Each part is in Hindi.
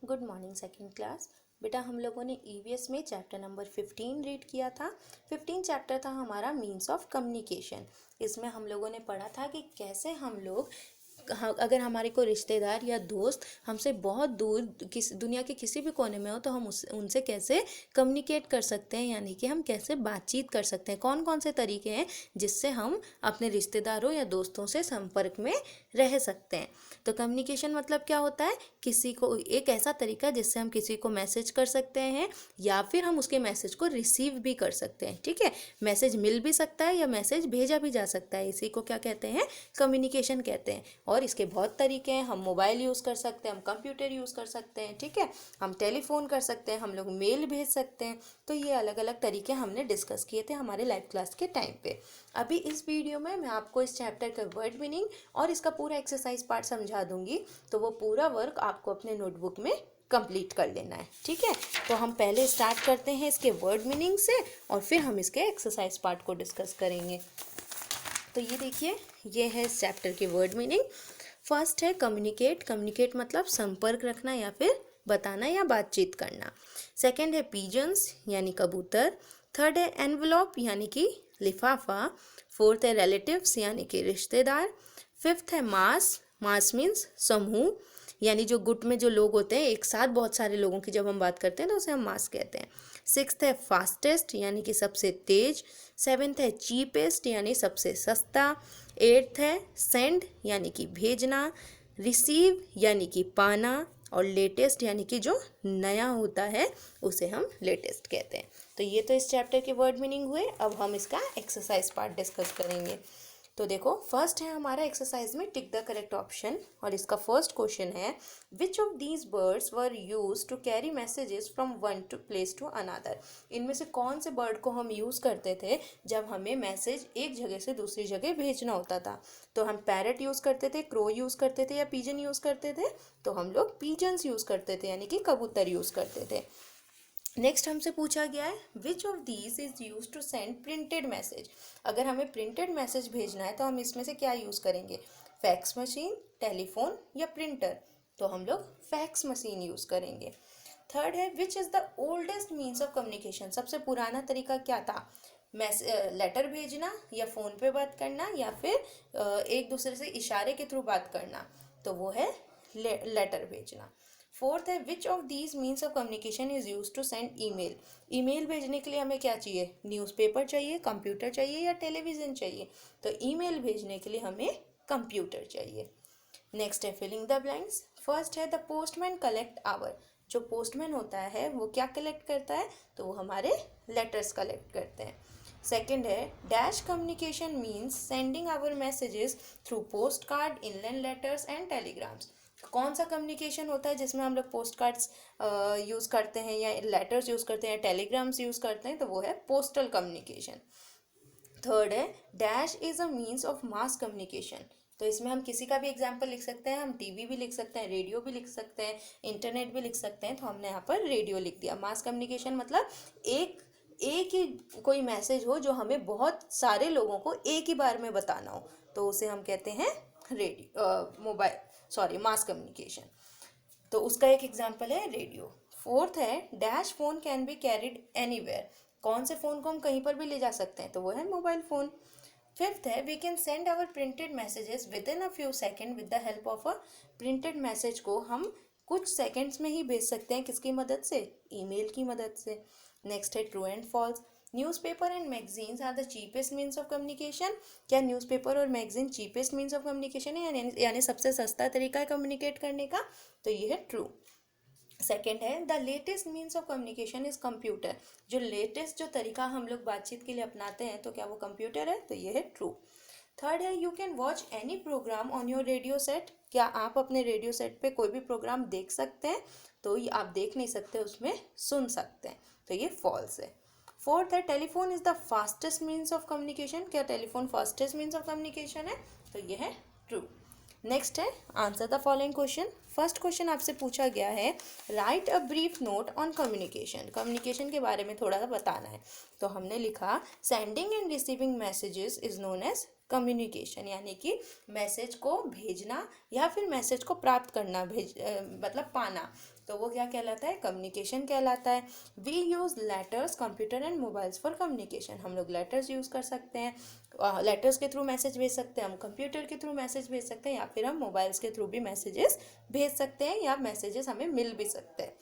Good morning second class. बेटा हम लोगों ने ईवीएस में चैप्टर नंबर 15 रीड किया था। 15 चैप्टर था हमारा मीन्स ऑफ कम्युनिकेशन। इसमें हम लोगों ने पढ़ा था कि कैसे हम लोग अगर हमारे को रिश्तेदार या दोस्त हमसे बहुत दूर दुनिया के किसी भी कोने में हो तो हम उनसे कैसे कम्युनिकेट कर सकते हैं, यानी कि हम कैसे बातचीत कर सकते हैं, कौन कौन से तरीके हैं जिससे हम अपने रिश्तेदारों या दोस्तों से संपर्क में रह सकते हैं। तो कम्युनिकेशन मतलब क्या होता है? किसी को एक ऐसा तरीका जिससे हम किसी को मैसेज कर सकते हैं या फिर हम उसके मैसेज को रिसीव भी कर सकते हैं। ठीक है, मैसेज मिल भी सकता है या मैसेज भेजा भी जा सकता है। इसी को क्या कहते हैं? कम्युनिकेशन कहते हैं। और इसके बहुत तरीके हैं। हम मोबाइल यूज़ कर सकते हैं, हम कंप्यूटर यूज़ कर सकते हैं, ठीक है, हम टेलीफोन कर सकते हैं, हम लोग मेल भेज सकते हैं। तो ये अलग अलग तरीके हमने डिस्कस किए थे हमारे लाइव क्लास के टाइम पे। अभी इस वीडियो में मैं आपको इस चैप्टर का वर्ड मीनिंग और इसका पूरा एक्सरसाइज पार्ट समझा दूंगी। तो वो पूरा वर्क आपको अपने नोटबुक में कंप्लीट कर लेना है। ठीक है, तो हम पहले स्टार्ट करते हैं इसके वर्ड मीनिंग से और फिर हम इसके एक्सरसाइज पार्ट को डिस्कस करेंगे। तो ये देखिए, ये है इस चैप्टर की वर्ड मीनिंग। फर्स्ट है कम्युनिकेट। कम्युनिकेट मतलब संपर्क रखना या फिर बताना या बातचीत करना। सेकंड है पीजन्स यानी कबूतर। थर्ड है एनवलप यानी कि लिफाफा। फोर्थ है रिलेटिव्स यानी कि रिश्तेदार। फिफ्थ है मास। मास मीन्स समूह, यानी जो गुट में जो लोग होते हैं, एक साथ बहुत सारे लोगों की जब हम बात करते हैं तो उसे हम मास कहते हैं। सिक्स्थ है फास्टेस्ट यानी कि सबसे तेज। सेवेंथ है चीपेस्ट यानी सबसे सस्ता। एट्थ है सेंड यानी कि भेजना। रिसीव यानी कि पाना। और लेटेस्ट यानी कि जो नया होता है उसे हम लेटेस्ट कहते हैं। तो ये तो इस चैप्टर के वर्ड मीनिंग हुए। अब हम इसका एक्सरसाइज पार्ट डिस्कस करेंगे। तो देखो, फर्स्ट है हमारा एक्सरसाइज में टिक द करेक्ट ऑप्शन। और इसका फर्स्ट क्वेश्चन है which of these birds were used to carry messages from one to place to another. इनमें से कौन से बर्ड को हम यूज़ करते थे जब हमें मैसेज एक जगह से दूसरी जगह भेजना होता था? तो हम पैरट यूज़ करते थे, क्रो यूज़ करते थे या पीजन यूज़ करते थे? तो हम लोग पीजन्स यूज़ करते थे, यानी कि कबूतर यूज़ करते थे। नेक्स्ट हमसे पूछा गया है which of these is used to send printed message. अगर हमें प्रिंटेड मैसेज भेजना है तो हम इसमें से क्या यूज़ करेंगे? फैक्स मशीन, टेलीफोन या प्रिंटर? तो हम लोग फैक्स मशीन यूज़ करेंगे। थर्ड है which is the oldest means of communication. सबसे पुराना तरीका क्या था? लेटर भेजना या फ़ोन पे बात करना या फिर एक दूसरे से इशारे के थ्रू बात करना? तो वो है लेटर भेजना। फोर्थ है which of these means of communication is used to send email. Email भेजने के लिए हमें क्या चाहिए? न्यूज़पेपर चाहिए, कंप्यूटर चाहिए या टेलीविज़न चाहिए? तो ईमेल भेजने के लिए हमें कंप्यूटर चाहिए। नेक्स्ट है फिलिंग द ब्लैंक्स। फर्स्ट है द पोस्टमैन कलेक्ट आवर। जो पोस्टमैन होता है वो क्या कलेक्ट करता है? तो वो हमारे लेटर्स कलेक्ट करते हैं। सेकेंड है dash communication means sending our messages through post card, inland letters and telegrams. कौन सा कम्युनिकेशन होता है जिसमें हम लोग पोस्ट कार्ड्स यूज़ करते हैं या लेटर्स यूज़ करते हैं, टेलीग्राम्स यूज़ करते हैं? तो वो है पोस्टल कम्युनिकेशन। थर्ड है dash is a means of mass communication. तो इसमें हम किसी का भी एग्जाम्पल लिख सकते हैं, हम टीवी भी लिख सकते हैं, रेडियो भी लिख सकते हैं, इंटरनेट भी लिख सकते हैं। तो हमने यहाँ पर रेडियो लिख दिया। मास कम्युनिकेशन मतलब एक एक ही कोई मैसेज हो जो हमें बहुत सारे लोगों को एक ही बार में बताना हो, तो उसे हम कहते हैं मास कम्युनिकेशन। तो उसका एक एग्जाम्पल है रेडियो। फोर्थ है dash phone can be carried anywhere. कौन से फ़ोन को हम कहीं पर भी ले जा सकते हैं? तो वो है मोबाइल फ़ोन। फिफ्थ है we can send our printed messages within a few seconds with the help of a printed message को हम कुछ सेकेंड्स में ही भेज सकते हैं। किसकी मदद से? ईमेल की मदद से। नेक्स्ट है true and false. Newspaper and magazines are the cheapest means of communication. क्या न्यूज़पेपर और magazine cheapest means of communication है, यानी सबसे सस्ता तरीका है कम्युनिकेट करने का? तो ये है ट्रू। सेकेंड है the latest means of communication is computer. जो लेटेस्ट जो तरीका हम लोग बातचीत के लिए अपनाते हैं तो क्या वो कंप्यूटर है? तो ये है ट्रू। थर्ड है you can watch any programme on your radio set. क्या आप अपने रेडियो सेट पे कोई भी प्रोग्राम देख सकते हैं? तो ये आप देख नहीं सकते, उसमें सुन सकते हैं। तो ये फॉल्स है। फोर्थ है telephone is the fastest means of communication. क्या telephone fastest means of communication है? तो ये है ट्रू। नेक्स्ट है answer the following question. First question आपसे पूछा गया है write a brief note on communication. Communication के बारे में थोड़ा सा बताना है। तो हमने लिखा sending and receiving messages is known as communication, यानी कि मैसेज को भेजना या फिर मैसेज को प्राप्त करना, मतलब पाना, तो वो क्या कहलाता है, कम्युनिकेशन कहलाता है। We use letters, computer and mobiles for communication. हम लोग लेटर्स यूज़ कर सकते हैं, लेटर्स के थ्रू मैसेज भेज सकते हैं, हम कंप्यूटर के थ्रू मैसेज भेज सकते हैं, या फिर हम मोबाइल्स के थ्रू भी मैसेजेस भेज सकते हैं, या मैसेजेस हमें मिल भी सकते हैं।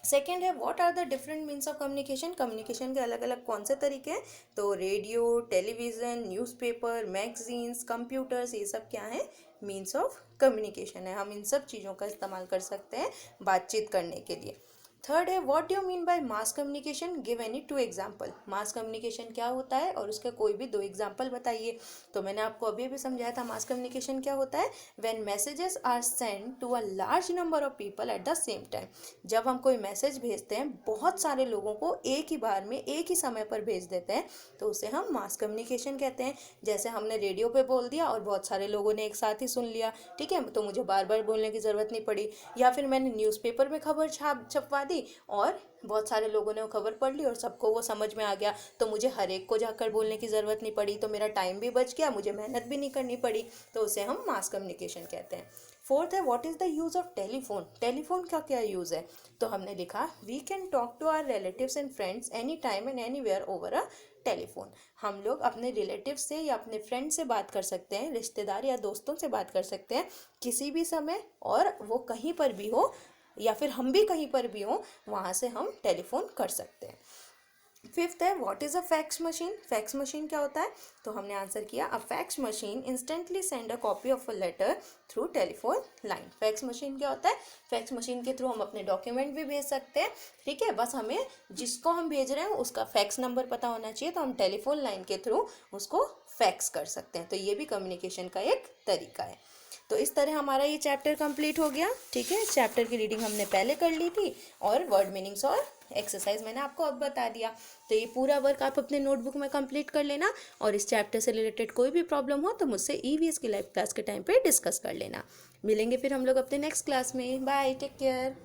सेकेंड है what are the different means of communication. Communication के अलग अलग कौन से तरीके हैं, तो radio, television, newspaper, magazines, computers, ये सब क्या है, मीन्स ऑफ कम्युनिकेशन है। हम इन सब चीज़ों का इस्तेमाल कर सकते हैं बातचीत करने के लिए। थर्ड है what do mean by mass communication, give any 2 example. Mass communication क्या होता है और उसके कोई भी 2 एग्जाम्पल बताइए। तो मैंने आपको अभी भी समझाया था मास कम्युनिकेशन क्या होता है, when messages are send to a large number of people at the same time. जब हम कोई मैसेज भेजते हैं बहुत सारे लोगों को एक ही बार में एक ही समय पर भेज देते हैं, तो उसे हम मास कम्युनिकेशन कहते हैं। जैसे हमने रेडियो पे बोल दिया और बहुत सारे लोगों ने एक साथ ही सुन लिया, ठीक है, तो मुझे बार बार बोलने की ज़रूरत नहीं पड़ी। या फिर मैंने न्यूज़पेपर में खबर छपवा दी और बहुत सारे लोगों ने वो खबर पढ़ ली और सबको वो समझ में आ गया, तो मुझे हर एक को जाकर बोलने की ज़रूरत नहीं पड़ी, तो मेरा टाइम भी बच गया, मुझे मेहनत भी नहीं करनी पड़ी, तो उसे हम मास कम्युनिकेशन कहते हैं। फोर्थ है what is the use of telephone. Telephone का क्या यूज़ है, तो हमने लिखा we can talk to our relatives and friends any time and anywhere over a telephone. हम लोग अपने रिलेटिव से या अपने फ्रेंड से बात कर सकते हैं, रिश्तेदार या दोस्तों से बात कर सकते हैं किसी भी समय, और वो कहीं पर भी हो या फिर हम भी कहीं पर भी हों, वहाँ से हम टेलीफोन कर सकते हैं। फिफ्थ है what is a fax machine. Fax machine क्या होता है, तो हमने आंसर किया a fax machine instantly send a copy of a letter through telephone line. Fax machine क्या होता है, फैक्स मशीन के थ्रू हम अपने डॉक्यूमेंट भी भेज सकते हैं, ठीक है, बस हमें जिसको हम भेज रहे हैं उसका फैक्स नंबर पता होना चाहिए, तो हम टेलीफोन लाइन के थ्रू उसको फैक्स कर सकते हैं। तो ये भी कम्युनिकेशन का एक तरीका है। तो इस तरह हमारा ये चैप्टर कंप्लीट हो गया, ठीक है। इस चैप्टर की रीडिंग हमने पहले कर ली थी और वर्ड मीनिंग्स और एक्सरसाइज मैंने आपको अब बता दिया। तो ये पूरा वर्क आप अपने नोटबुक में कंप्लीट कर लेना, और इस चैप्टर से रिलेटेड कोई भी प्रॉब्लम हो तो मुझसे ईवीएस की लाइव क्लास के टाइम पे डिस्कस कर लेना। मिलेंगे फिर हम लोग अपने नेक्स्ट क्लास में। Bye, take care.